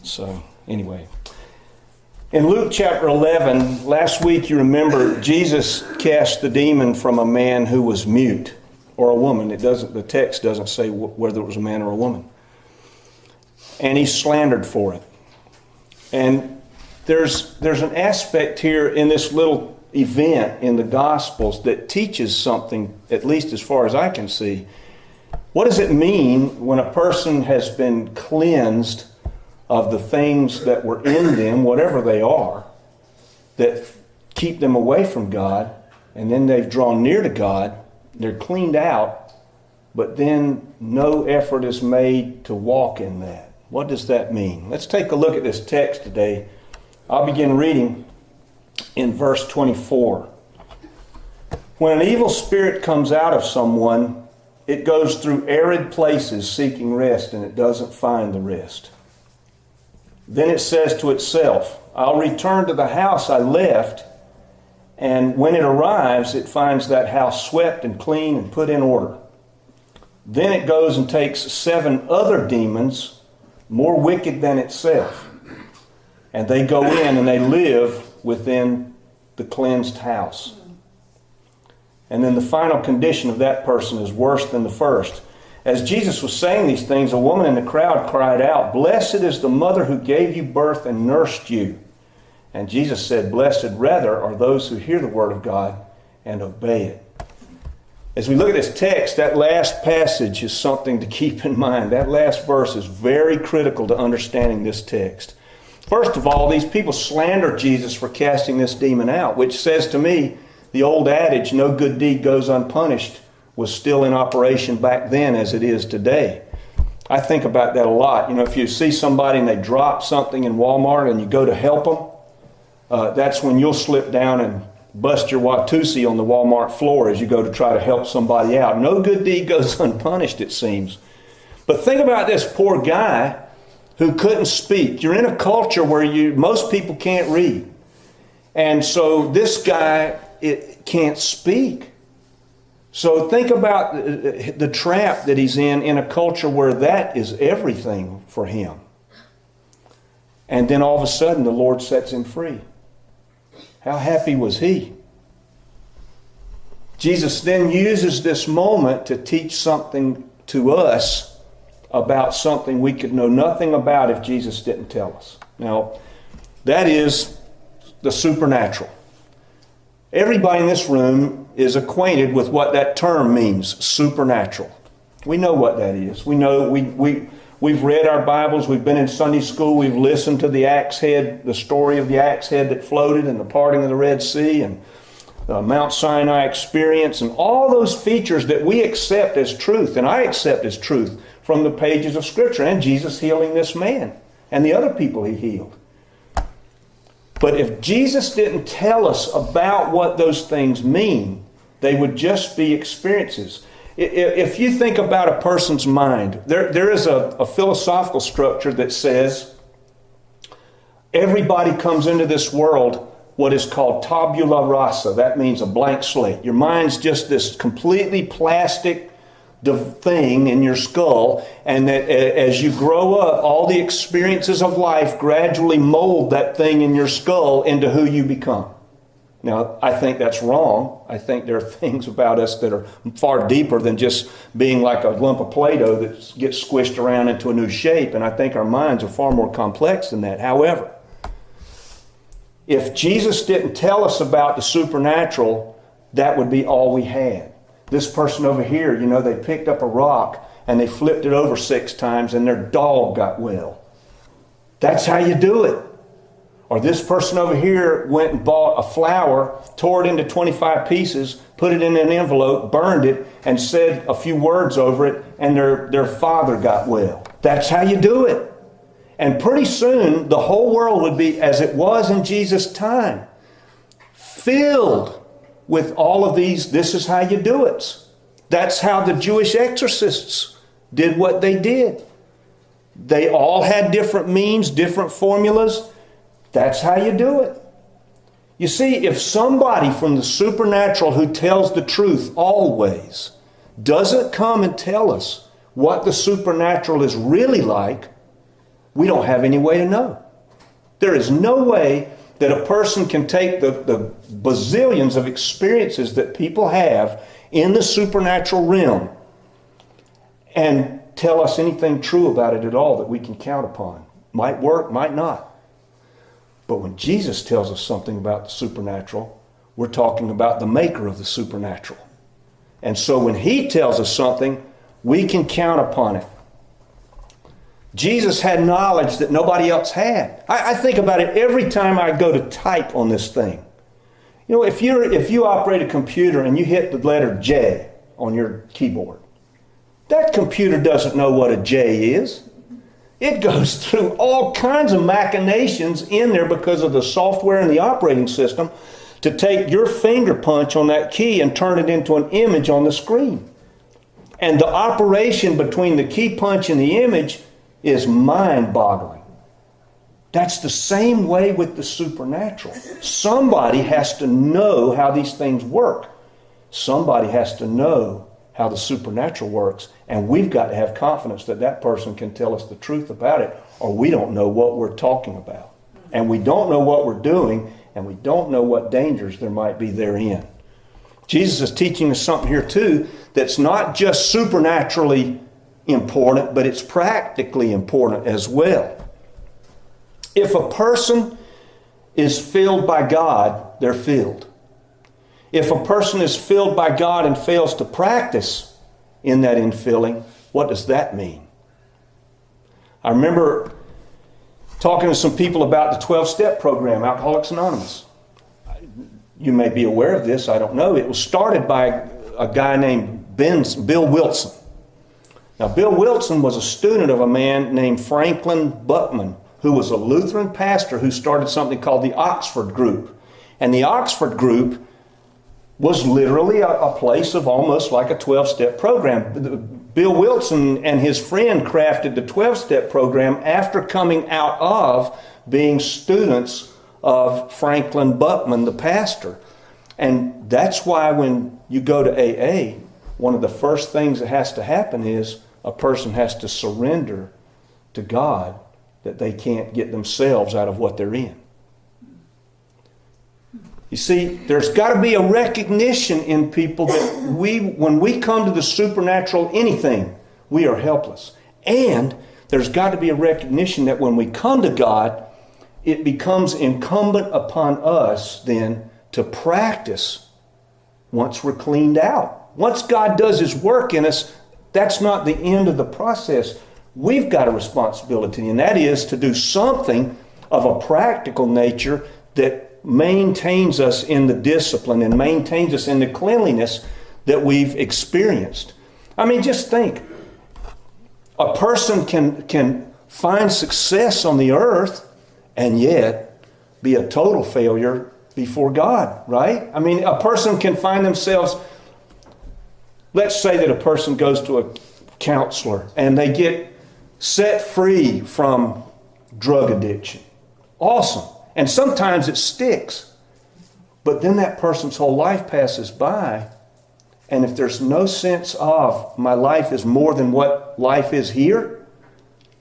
So, anyway. In Luke chapter 11, last week you remember Jesus cast the demon from a man who was mute, or a woman. The text doesn't say whether it was a man or a woman. And he's slandered for it. And there's an aspect here in this little event in the Gospels that teaches something, at least as far as I can see. What does it mean when a person has been cleansed of the things that were in them, whatever they are, that keep them away from God, and then they've drawn near to God, they're cleaned out, but then no effort is made to walk in that? What does that mean? Let's take a look at this text today. I'll begin reading in verse 24. When an evil spirit comes out of someone, it goes through arid places seeking rest, and it doesn't find the rest. Then it says to itself, I'll return to the house I left, and when it arrives, it finds that house swept and clean and put in order. Then it goes and takes 7 other demons, more wicked than itself, and they go in and they live within the cleansed house. And then the final condition of that person is worse than the first. As Jesus was saying these things, a woman in the crowd cried out, Blessed is the mother who gave you birth and nursed you. And Jesus said, Blessed rather are those who hear the word of God and obey it. As we look at this text, that last passage is something to keep in mind. That last verse is very critical to understanding this text. First of all, these people slander Jesus for casting this demon out, which says to me, the old adage, no good deed goes unpunished, was still in operation back then as it is today. I think about that a lot. You know, if you see somebody and they drop something in Walmart and you go to help them, that's when you'll slip down and bust your Watusi on the Walmart floor as you go to try to help somebody out. No good deed goes unpunished, it seems. But think about this poor guy who couldn't speak. You're in a culture where most people can't read. And so this guy can't speak. So think about the trap that he's in a culture where that is everything for him. And then all of a sudden the Lord sets him free. How happy was he? Jesus then uses this moment to teach something to us about something we could know nothing about if Jesus didn't tell us. Now, that is the supernatural. Everybody in this room is acquainted with what that term means, supernatural. We know what that is. We know we've read our Bibles, we've been in Sunday school, we've listened to the axe head, the story of the axe head that floated and the parting of the Red Sea and the Mount Sinai experience and all those features that we accept as truth, and I accept as truth from the pages of Scripture, and Jesus healing this man and the other people he healed. But if Jesus didn't tell us about what those things mean, they would just be experiences. If you think about a person's mind, there is a philosophical structure that says everybody comes into this world what is called tabula rasa. That means a blank slate. Your mind's just this completely plastic thing in your skull, and that as you grow up, all the experiences of life gradually mold that thing in your skull into who you become. Now, I think that's wrong. I think there are things about us that are far deeper than just being like a lump of Play-Doh that gets squished around into a new shape, and I think our minds are far more complex than that. However, if Jesus didn't tell us about the supernatural, that would be all we had. This person over here, you know, they picked up a rock and they flipped it over 6 times and their dog got well. That's how you do it. Or this person over here went and bought a flower, tore it into 25 pieces, put it in an envelope, burned it, and said a few words over it, and their father got well. That's how you do it. And pretty soon, the whole world would be, as it was in Jesus' time, filled with all of these, this is how you do it. That's how the Jewish exorcists did what they did. They all had different means, different formulas. That's how you do it. You see, if somebody from the supernatural who tells the truth always doesn't come and tell us what the supernatural is really like, We don't have any way to know. There is no way that a person can take the bazillions of experiences that people have in the supernatural realm and tell us anything true about it at all that we can count upon. Might work, might not. But when Jesus tells us something about the supernatural, we're talking about the maker of the supernatural. And so when he tells us something, we can count upon it. Jesus had knowledge that nobody else had. I think about it every time I go to type on this thing. You know, if you operate a computer and you hit the letter J on your keyboard, that computer doesn't know what a J is. It goes through all kinds of machinations in there because of the software and the operating system to take your finger punch on that key and turn it into an image on the screen. And the operation between the key punch and the image is mind-boggling. That's the same way with the supernatural. Somebody has to know how these things work. Somebody has to know how the supernatural works, and we've got to have confidence that that person can tell us the truth about it, or we don't know what we're talking about. And we don't know what we're doing, and we don't know what dangers there might be therein. Jesus is teaching us something here too that's not just supernaturally important, but it's practically important as well. If a person is filled by God, they're filled. If a person is filled by God and fails to practice in that infilling, what does that mean? I remember talking to some people about the 12-step program, Alcoholics Anonymous. You may be aware of this, I don't know. It was started by a guy named Bill Wilson. Now, Bill Wilson was a student of a man named Franklin Buckman, who was a Lutheran pastor who started something called the Oxford Group. And the Oxford Group was literally a place of almost like a 12-step program. Bill Wilson and his friend crafted the 12-step program after coming out of being students of Franklin Buckman, the pastor. And that's why when you go to AA, one of the first things that has to happen is a person has to surrender to God that they can't get themselves out of what they're in. You see, there's got to be a recognition in people that when we come to the supernatural anything, we are helpless. And there's got to be a recognition that when we come to God, it becomes incumbent upon us then to practice once we're cleaned out. Once God does His work in us, that's not the end of the process. We've got a responsibility, and that is to do something of a practical nature that maintains us in the discipline and maintains us in the cleanliness that we've experienced. I mean, just think. A person can find success on the earth and yet be a total failure before God, right? I mean, a person can find themselves, let's say that a person goes to a counselor and they get set free from drug addiction. Awesome. And sometimes it sticks. But then that person's whole life passes by, and if there's no sense of my life is more than what life is here,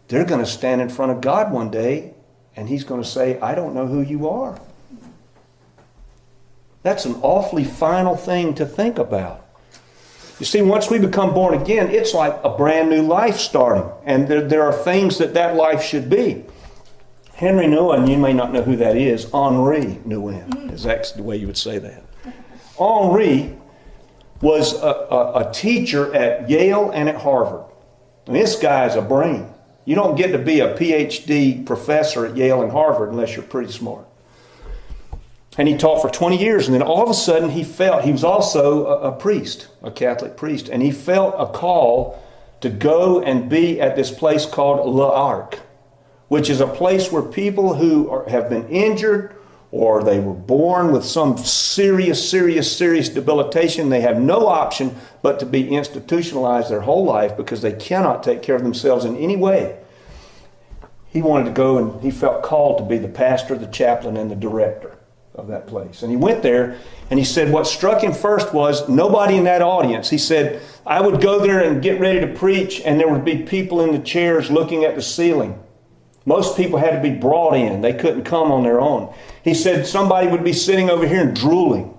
they're going to stand in front of God one day and He's going to say, I don't know who you are. That's an awfully final thing to think about. You see, once we become born again, it's like a brand new life starting. And there are things that life should be. Henry Nguyen, you may not know who that is. Henri Nguyen is actually the way you would say that. Henri was a teacher at Yale and at Harvard. And this guy is a brain. You don't get to be a PhD professor at Yale and Harvard unless you're pretty smart. And he taught for 20 years, and then all of a sudden he was also a priest, a Catholic priest, and he felt a call to go and be at this place called L'Arc, which is a place where people who have been injured or they were born with some serious debilitation, they have no option but to be institutionalized their whole life because they cannot take care of themselves in any way. He wanted to go, and he felt called to be the pastor, the chaplain, and the director of that place. And he went there, and he said what struck him first was nobody in that audience. He said, I would go there and get ready to preach, and there would be people in the chairs looking at the ceiling. Most people had to be brought in. They couldn't come on their own. He said somebody would be sitting over here and drooling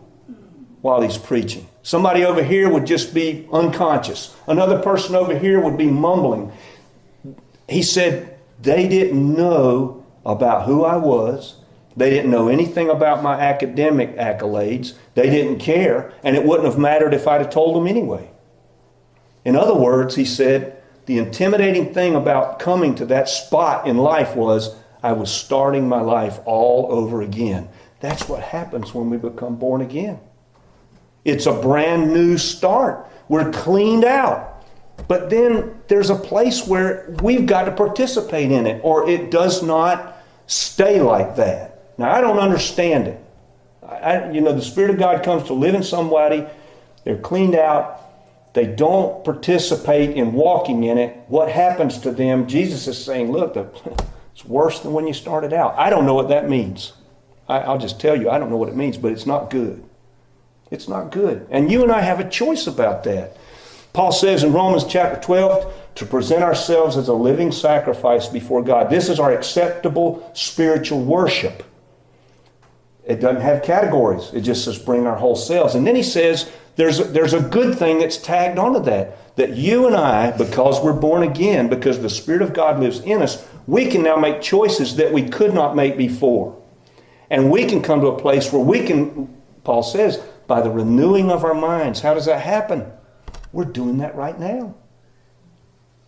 while he's preaching. Somebody over here would just be unconscious. Another person over here would be mumbling. He said they didn't know about who I was. They didn't know anything about my academic accolades. They didn't care, and it wouldn't have mattered if I'd have told them anyway. In other words, he said, the intimidating thing about coming to that spot in life was I was starting my life all over again. That's what happens when we become born again. It's a brand new start. We're cleaned out. But then there's a place where we've got to participate in it, or it does not stay like that. Now, I don't understand it. The Spirit of God comes to live in somebody. They're cleaned out. They don't participate in walking in it. What happens to them? Jesus is saying, look, it's worse than when you started out. I don't know what that means. I'll just tell you, I don't know what it means, but it's not good. It's not good. And you and I have a choice about that. Paul says in Romans chapter 12, to present ourselves as a living sacrifice before God. This is our acceptable spiritual worship. It doesn't have categories. It just says bring our whole selves. And then he says there's a good thing that's tagged onto that. That you and I, because we're born again, because the Spirit of God lives in us, we can now make choices that we could not make before. And we can come to a place where we can, Paul says, by the renewing of our minds. How does that happen? We're doing that right now.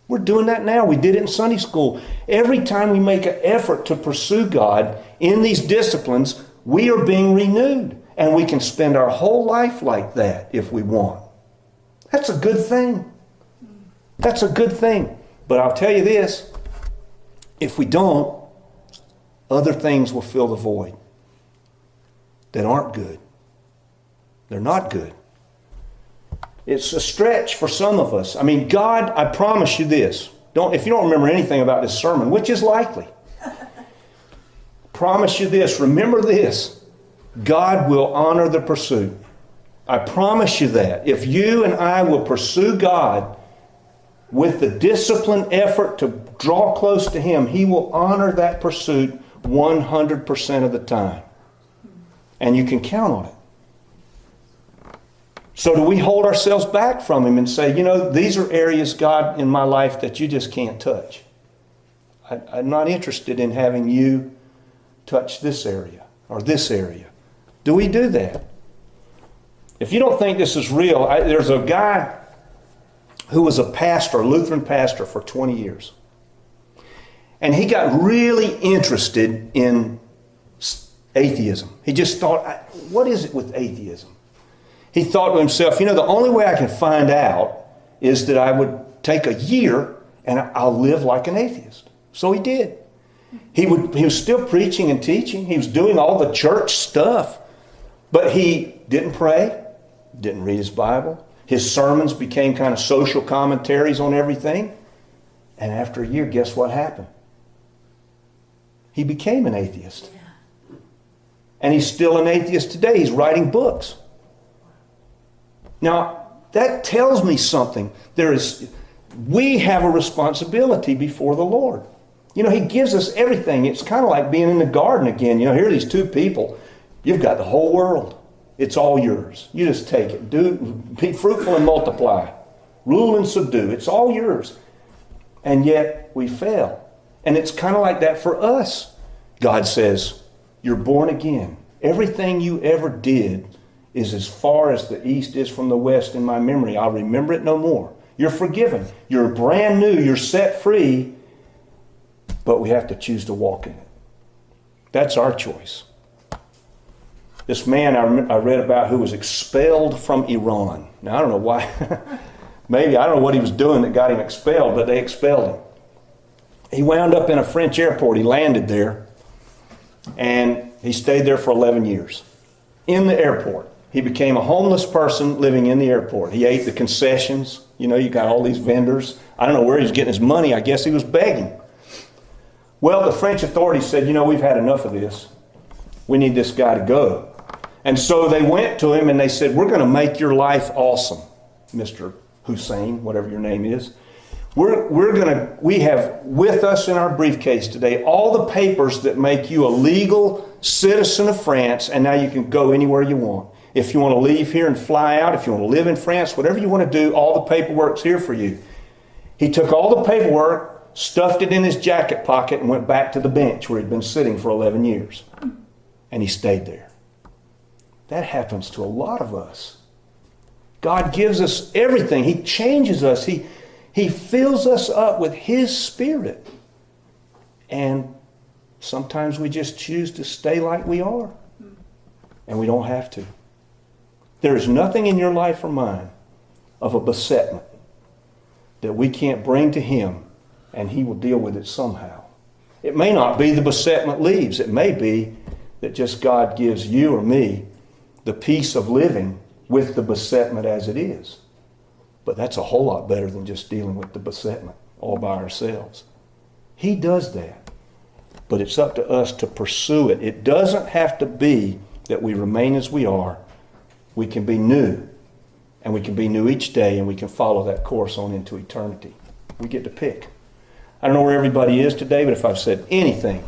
We're doing that now. We did it in Sunday school. Every time we make an effort to pursue God in these disciplines, we are being renewed. And we can spend our whole life like that if we want. That's a good thing. That's a good thing. But I'll tell you this, if we don't, other things will fill the void that aren't good. They're not good. It's a stretch for some of us. I mean, God, I promise you this. If you don't remember anything about this sermon, which is likely, promise you this. Remember this. God will honor the pursuit. I promise you that. If you and I will pursue God with the disciplined effort to draw close to Him, He will honor that pursuit 100% of the time. And you can count on it. So do we hold ourselves back from Him and say, these are areas, God, in my life that you just can't touch. I'm not interested in having you touch this area or this area. Do we do that? If you don't think this is real, there's a guy who was a pastor, a Lutheran pastor for 20 years. And he got really interested in atheism. He just thought, what is it with atheism? He thought to himself, the only way I can find out is that I would take a year and I'll live like an atheist. So he did. He was still preaching and teaching. He was doing all the church stuff. But he didn't pray, didn't read his Bible. His sermons became kind of social commentaries on everything. And after a year, guess what happened? He became an atheist. And he's still an atheist today. He's writing books. Now, that tells me something. We have a responsibility before the Lord. He gives us everything. It's kind of like being in the garden again. Here are these two people. You've got the whole world. It's all yours. You just take it. Be fruitful and multiply. Rule and subdue. It's all yours. And yet we fail. And it's kind of like that for us. God says, you're born again. Everything you ever did is as far as the east is from the west in my memory. I'll remember it no more. You're forgiven. You're brand new. You're set free. But we have to choose to walk in it. That's our choice. This man I read about who was expelled from Iran. Now, I don't know why. Maybe, I don't know what he was doing that got him expelled, but they expelled him. He wound up in a French airport. He landed there. And he stayed there for 11 years. In the airport. He became a homeless person living in the airport. He ate the concessions. You got all these vendors. I don't know where he was getting his money. I guess he was begging. Well, the French authorities said, we've had enough of this. We need this guy to go. And so they went to him and they said, we're going to make your life awesome, Mr. Hussein, whatever your name is. We have with us in our briefcase today all the papers that make you a legal citizen of France, and now you can go anywhere you want. If you want to leave here and fly out, if you want to live in France, whatever you want to do, all the paperwork's here for you. He took all the paperwork, stuffed it in his jacket pocket, and went back to the bench where he'd been sitting for 11 years. And he stayed there. That happens to a lot of us. God gives us everything. He changes us. He fills us up with His Spirit. And sometimes we just choose to stay like we are. And we don't have to. There is nothing in your life or mine of a besetment that we can't bring to Him, and He will deal with it somehow. It may not be the besetment leaves. It may be that just God gives you or me the peace of living with the besetment as it is. But that's a whole lot better than just dealing with the besetment all by ourselves. He does that. But it's up to us to pursue it. It doesn't have to be that we remain as we are. We can be new. And we can be new each day, and we can follow that course on into eternity. We get to pick. I don't know where everybody is today, but if I've said anything